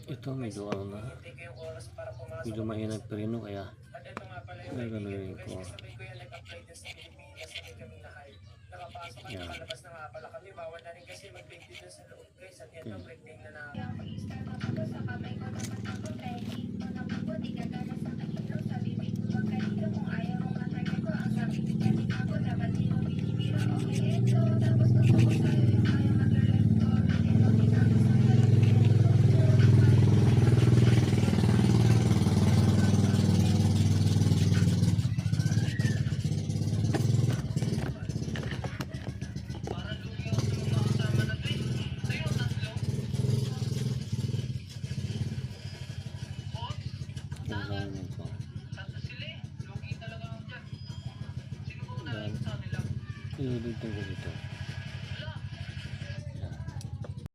Ito medyo ano na, medyo mahina yung perino kaya gagawin ko. Yan. Yan. Ililito ko dito.